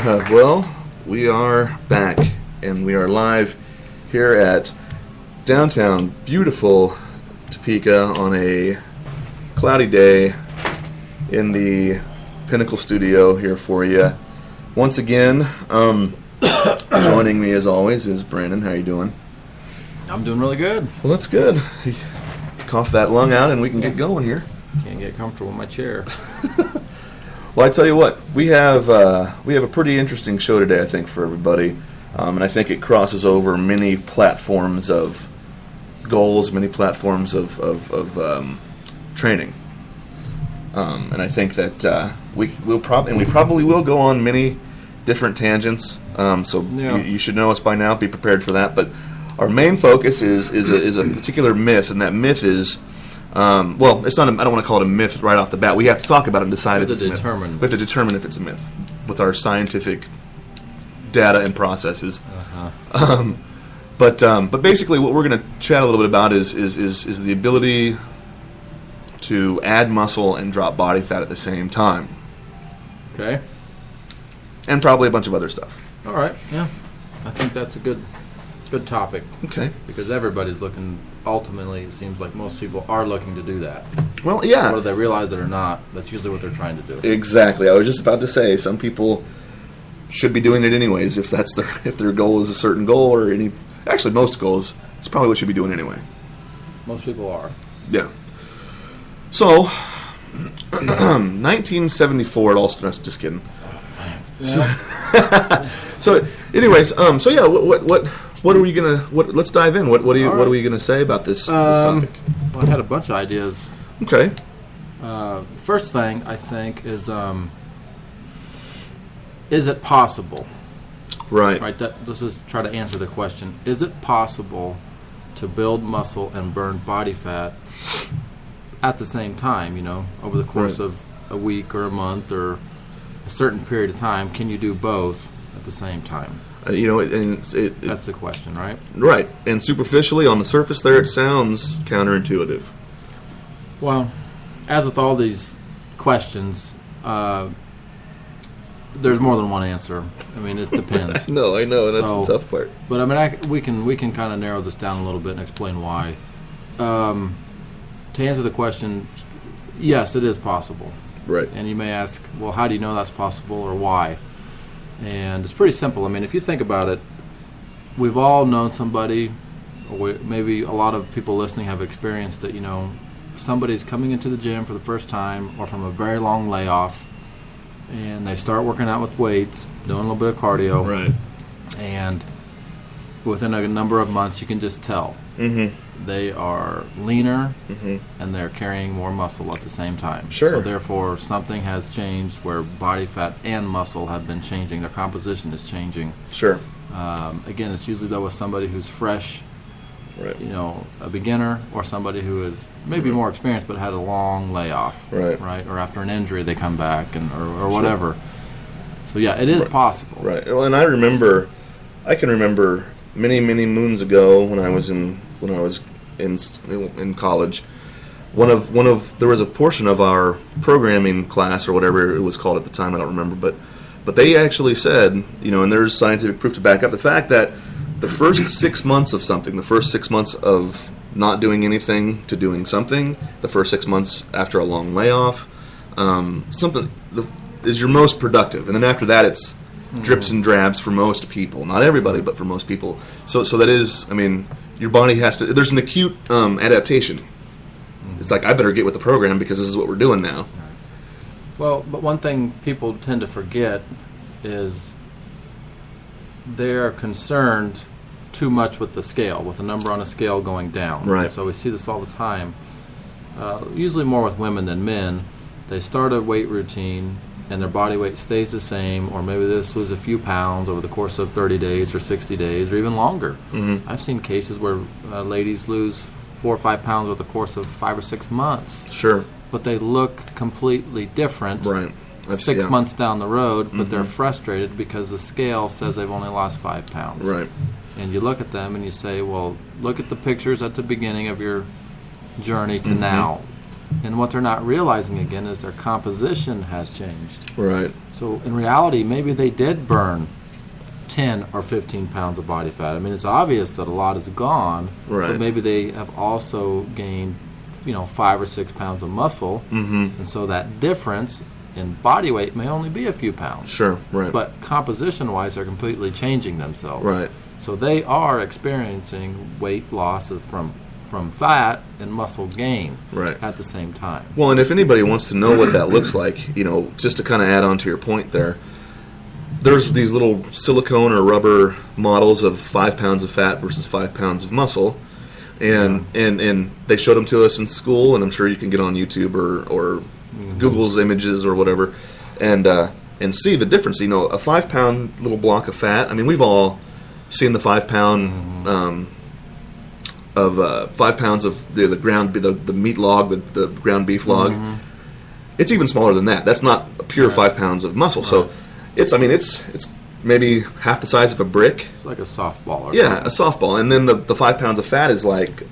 Well, we are back, and we are live here at downtown, beautiful Topeka on a cloudy day in the Pinnacle Studio here for you. Once again, joining me as always is Brandon. How you doing? I'm doing really good. Well, that's good. Cough that lung out, and we can get going here. Can't get comfortable in my chair. Well, I tell you what, we have a pretty interesting show today, I think, for everybody, and I think it crosses over many platforms of goals, many platforms of training, and I think that we probably will go on many different tangents. You should know us by now. Be prepared for that. But our main focus is a particular myth, and that myth is. It's not. I don't want to call it a myth right off the bat. We have to talk about it and decide if it's a myth. We have to determine if it's a myth with our scientific data and processes. But basically, what we're going to chat a little bit about is the ability to add muscle and drop body fat at the same time. Okay. And probably a bunch of other stuff. All right. Yeah. I think that's a good topic. Okay. Because everybody's looking. Ultimately, it seems like most people are looking to do that. Well, yeah. Whether they realize it or not, that's usually what they're trying to do. Exactly. I was just about to say, some people should be doing it anyways if their goal is a certain goal or any. Actually, most goals, it's probably what you should be doing anyway. Most people are. Yeah. So, 1974. It all starts. Just kidding. Yeah. So, anyways, What are we gonna? Let's dive in. What are we gonna say about this topic? Well, I had a bunch of ideas. Okay. First thing I think is it possible? Right. Right. Let's just try to answer the question: is it possible to build muscle and burn body fat at the same time? Over the course of a week or a month or a certain period of time, can you do both at the same time? That's the question, right? Right. And superficially, on the surface there, it sounds counterintuitive. Well, as with all these questions, there's more than one answer. I mean, it depends. I know, and that's the tough part. But we can kind of narrow this down a little bit and explain why. To answer the question, yes, it is possible. Right. And you may ask, well, how do you know that's possible or why? And it's pretty simple. I mean, if you think about it, we've all known somebody, or maybe a lot of people listening have experienced it, somebody's coming into the gym for the first time or from a very long layoff, and they start working out with weights, doing a little bit of cardio. Right. And within a number of months, you can just tell. Mm-hmm. They are leaner, and they're carrying more muscle at the same time. Sure. So therefore, something has changed where body fat and muscle have been changing. Their composition is changing. Sure. Again, it's usually though with somebody who's fresh, right. A beginner, or somebody who is maybe more experienced but had a long layoff. Right. Right. Or after an injury, they come back or whatever. Sure. So yeah, it is possible. Right. Well, and I can remember many moons ago when I was in college, there was a portion of our programming class or whatever it was called at the time, I don't remember, but they actually said, and there's scientific proof to back up the fact that the first 6 months of something, the first 6 months of not doing anything to doing something, the first 6 months after a long layoff, is your most productive, and then after that it's drips and drabs for most people. Not everybody, but for most people. So that is, your body has to. There's an acute adaptation. It's like, I better get with the program because this is what we're doing now. Well, but one thing people tend to forget is they're concerned too much with the scale, with the number on a scale going down. Right. So we see this all the time. Usually more with women than men. They start a weight routine and their body weight stays the same, or maybe they just lose a few pounds over the course of 30 days or 60 days or even longer. Mm-hmm. I've seen cases where ladies lose 4 or 5 pounds over the course of 5 or 6 months. Sure. But they look completely different. Right. 6 months down the road, but they're frustrated because the scale says they've only lost 5 pounds. Right. And you look at them and you say, well, look at the pictures at the beginning of your journey to now. And what they're not realizing again is their composition has changed. Right. So in reality, maybe they did burn 10 or 15 pounds of body fat. I mean, it's obvious that a lot is gone, Right. but maybe they have also gained, 5 or 6 pounds of muscle, and so that difference in body weight may only be a few pounds. Sure. Right. But composition-wise, they're completely changing themselves. Right. So they are experiencing weight losses from fat and muscle gain Right. at the same time. Well, and if anybody wants to know what that looks like, just to kind of add on to your point there's these little silicone or rubber models of 5 pounds of fat versus 5 pounds of muscle. And they showed them to us in school, and I'm sure you can get on YouTube or Google's images or whatever, and see the difference. A 5 pound little block of fat. I mean, we've all seen the 5 pound of 5 pounds of the ground, the meat log, the ground beef log. It's even smaller than that. That's not a pure 5 pounds of muscle. So it's maybe half the size of a brick. It's like a softball. Or Yeah, a softball, and then the 5 pounds of fat is like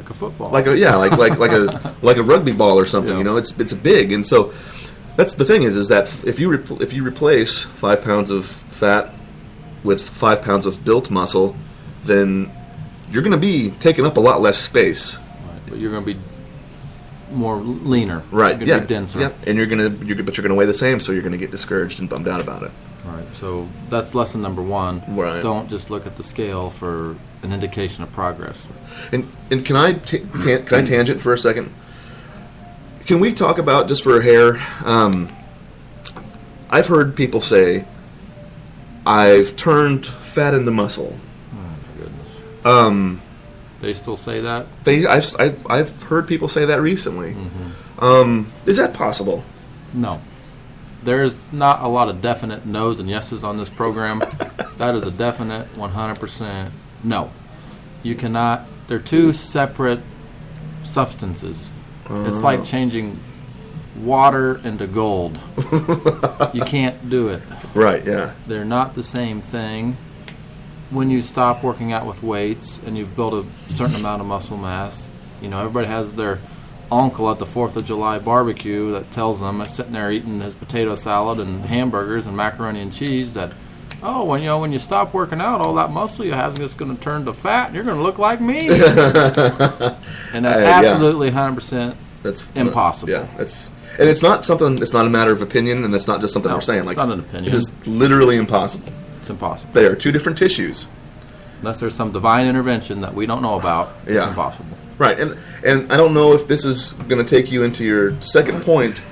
a football. like a rugby ball or something. Yeah. It's big, and so that's the thing is that if you replace 5 pounds of fat with 5 pounds of built muscle, then you're going to be taking up a lot less space. Right. But you're going to be more leaner. Right. You're going to be denser. Yeah. And you're going to weigh the same, so you're going to get discouraged and bummed out about it. Right. So that's lesson number one. Right. Don't just look at the scale for an indication of progress. And can I tangent for a second? Can we talk about, just for a hair, I've heard people say, I've turned fat into muscle. Oh, my goodness. They still say that? I've heard people say that recently. Is that possible? No. There's not a lot of definite no's and yeses on this program. That is a definite 100% no. You cannot. They're two separate substances. It's like changing water into gold. You can't do it. Right, yeah. They're not the same thing. When you stop working out with weights and you've built a certain amount of muscle mass, everybody has their uncle at the 4th of July barbecue that tells them, sitting there eating his potato salad and hamburgers and macaroni and cheese, that, when you stop working out, all that muscle you have is just going to turn to fat and you're going to look like me. And that's absolutely 100% that's impossible. Yeah, it's not something. It's not a matter of opinion, and that's not just something we're saying. It's not an opinion. It is literally impossible. It's impossible. They are two different tissues. Unless there's some divine intervention that we don't know about, it's impossible. Right, and I don't know if this is going to take you into your second point,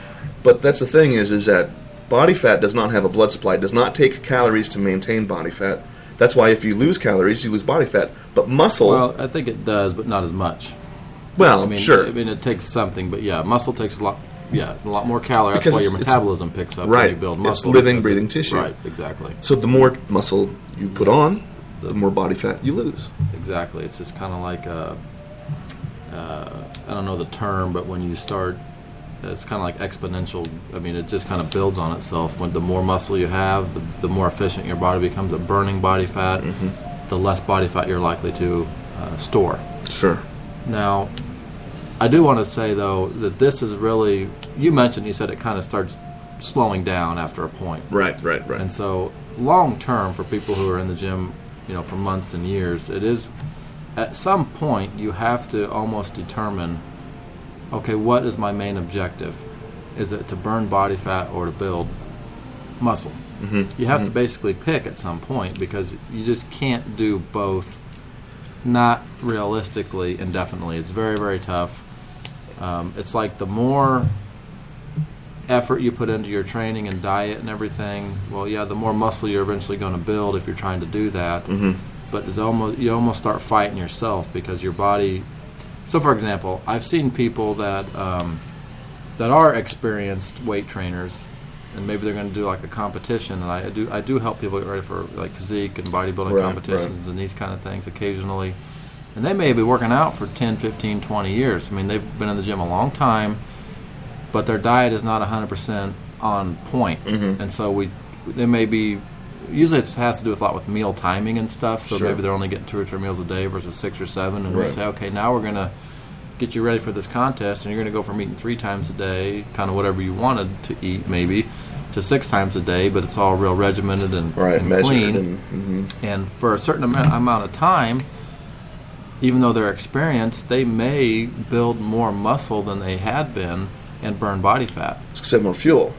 but that's the thing is that body fat does not have a blood supply. It does not take calories to maintain body fat. That's why if you lose calories, you lose body fat. But muscle... Well, I think it does, but not as much. Well, sure. It takes something, but muscle takes a lot more calories. Because that's why your metabolism picks up when you build muscle. It's living, breathing tissue. Right, exactly. So the more muscle you put on, the more body fat you lose. Exactly. It's just kind of like I don't know the term, but when you start, it's kind of like exponential. I mean, it just kind of builds on itself. When the more muscle you have, the more efficient your body becomes at burning body fat, the less body fat you're likely to store. Sure. Now, I do want to say, though, that this is really, you said it kind of starts slowing down after a point. Right. And so, long term, for people who are in the gym, for months and years, it is, at some point, you have to almost determine, okay, what is my main objective? Is it to burn body fat or to build muscle? You have to basically pick at some point, because you just can't do both, not realistically, indefinitely. It's very, very tough. It's like the more effort you put into your training and diet and everything, the more muscle you're eventually going to build if you're trying to do that. But you almost start fighting yourself, because your body... So, for example, I've seen people that are experienced weight trainers, and maybe they're going to do like a competition, and I do help people get ready for like physique and bodybuilding competitions and these kind of things occasionally. And they may be working out for 10, 15, 20 years. I mean, they've been in the gym a long time, but their diet is not 100% on point. And so they may be, usually it has to do with a lot with meal timing and stuff, so maybe they're only getting 2 or 3 meals a day versus 6 or 7, and we say, okay, now we're going to get you ready for this contest, and you're going to go from eating 3 times a day, kind of whatever you wanted to eat maybe, to 6 times a day, but it's all real regimented and, and measured clean. And for a certain amount of time, even though they're experienced, they may build more muscle than they had been and burn body fat. Except more fuel.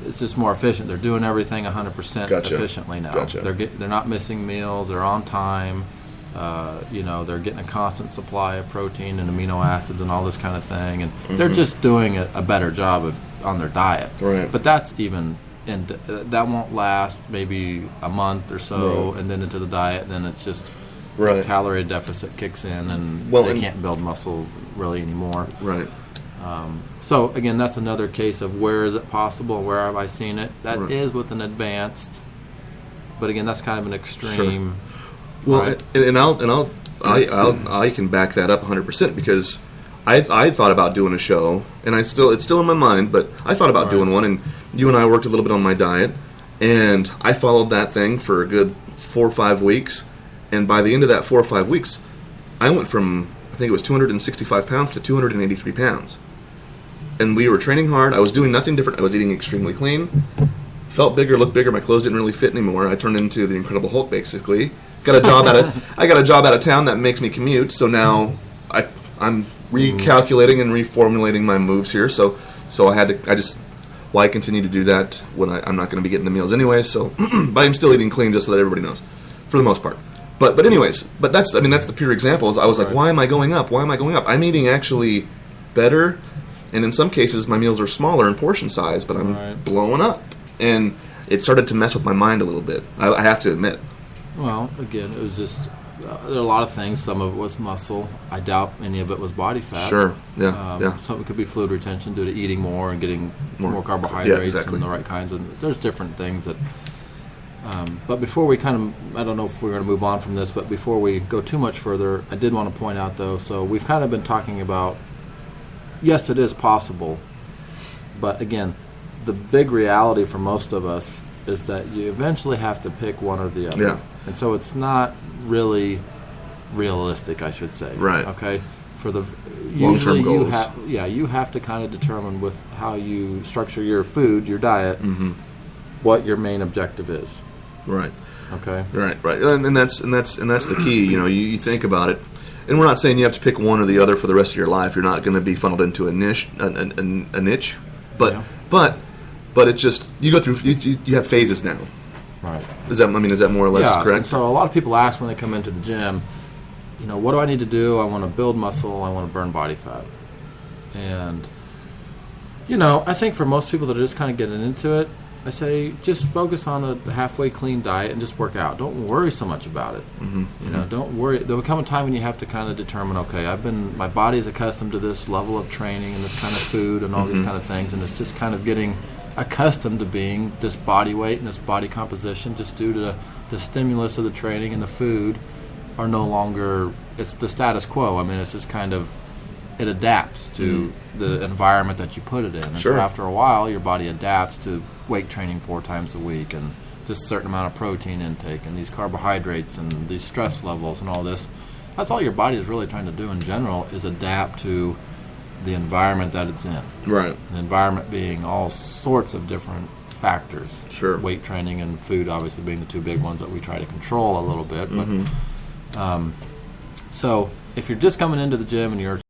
It's just more efficient. They're doing everything 100% efficiently now. They're not missing meals. They're on time. They're getting a constant supply of protein and amino acids and all this kind of thing, and they're just doing a better job on their diet. Right. But that's that won't last maybe a month or so, and then into the diet, and then it's just the calorie deficit kicks in, and they can't build muscle really anymore. Right. So again, that's another case of where is it possible? Where have I seen it? That is with an advanced, but again, that's kind of an extreme. Sure. Well, I can back that up 100% because I thought about doing a show, and it's still in my mind, but I thought about doing one, and you and I worked a little bit on my diet, and I followed that thing for a good 4 or 5 weeks, and by the end of that 4 or 5 weeks, I went from, I think it was 265 pounds to 283 pounds. And we were training hard. I was doing nothing different. I was eating extremely clean. Felt bigger, looked bigger. My clothes didn't really fit anymore. I turned into the Incredible Hulk, basically. I got a job out of town that makes me commute. So now I'm recalculating and reformulating my moves here. So why continue to do that when I'm not going to be getting the meals anyway? So, but I'm still eating clean, just so that everybody knows, for the most part. But that's the pure examples. I was like, why am I going up? Why am I going up? I'm eating actually better, and in some cases my meals are smaller in portion size, but I'm blowing up, and it started to mess with my mind a little bit. I have to admit. Well, again, it was just there are a lot of things. Some of it was muscle. I doubt any of it was body fat. Sure, yeah. Some of it could be fluid retention due to eating more and getting more carbohydrates and the right kinds of. There's different things that. But before we I don't know if we're going to move on from this, but before we go too much further, I did want to point out, though, so we've kind of been talking about, yes, it is possible, but again, the big reality for most of us is that you eventually have to pick one or the other. Yeah. And so it's not really realistic, I should say. Right. Okay? For the long-term goals. You have to kind of determine with how you structure your food, your diet, what your main objective is. Right. Okay. Right. And that's the key. You think about it, and we're not saying you have to pick one or the other for the rest of your life. You're not going to be funneled into a niche, but it's just you go through. You have phases now. Right. Is that more or less correct? And so a lot of people ask when they come into the gym, what do I need to do? I want to build muscle. I want to burn body fat. And I think for most people that are just kind of getting into it, I say just focus on a halfway clean diet and just work out. Don't worry so much about it. Don't worry. There will come a time when you have to kind of determine, okay, my body is accustomed to this level of training and this kind of food and all these kind of things, and it's just kind of getting accustomed to being this body weight and this body composition just due to the stimulus of the training and the food are no longer, it's the status quo. It's just kind of, it adapts to the environment that you put it in. And so after a while, your body adapts to weight training 4 times a week and just a certain amount of protein intake and these carbohydrates and these stress levels and all this. That's all your body is really trying to do in general is adapt to the environment that it's in. Right. The environment being all sorts of different factors. Sure. Weight training and food obviously being the 2 big ones that we try to control a little bit. But so if you're just coming into the gym and you're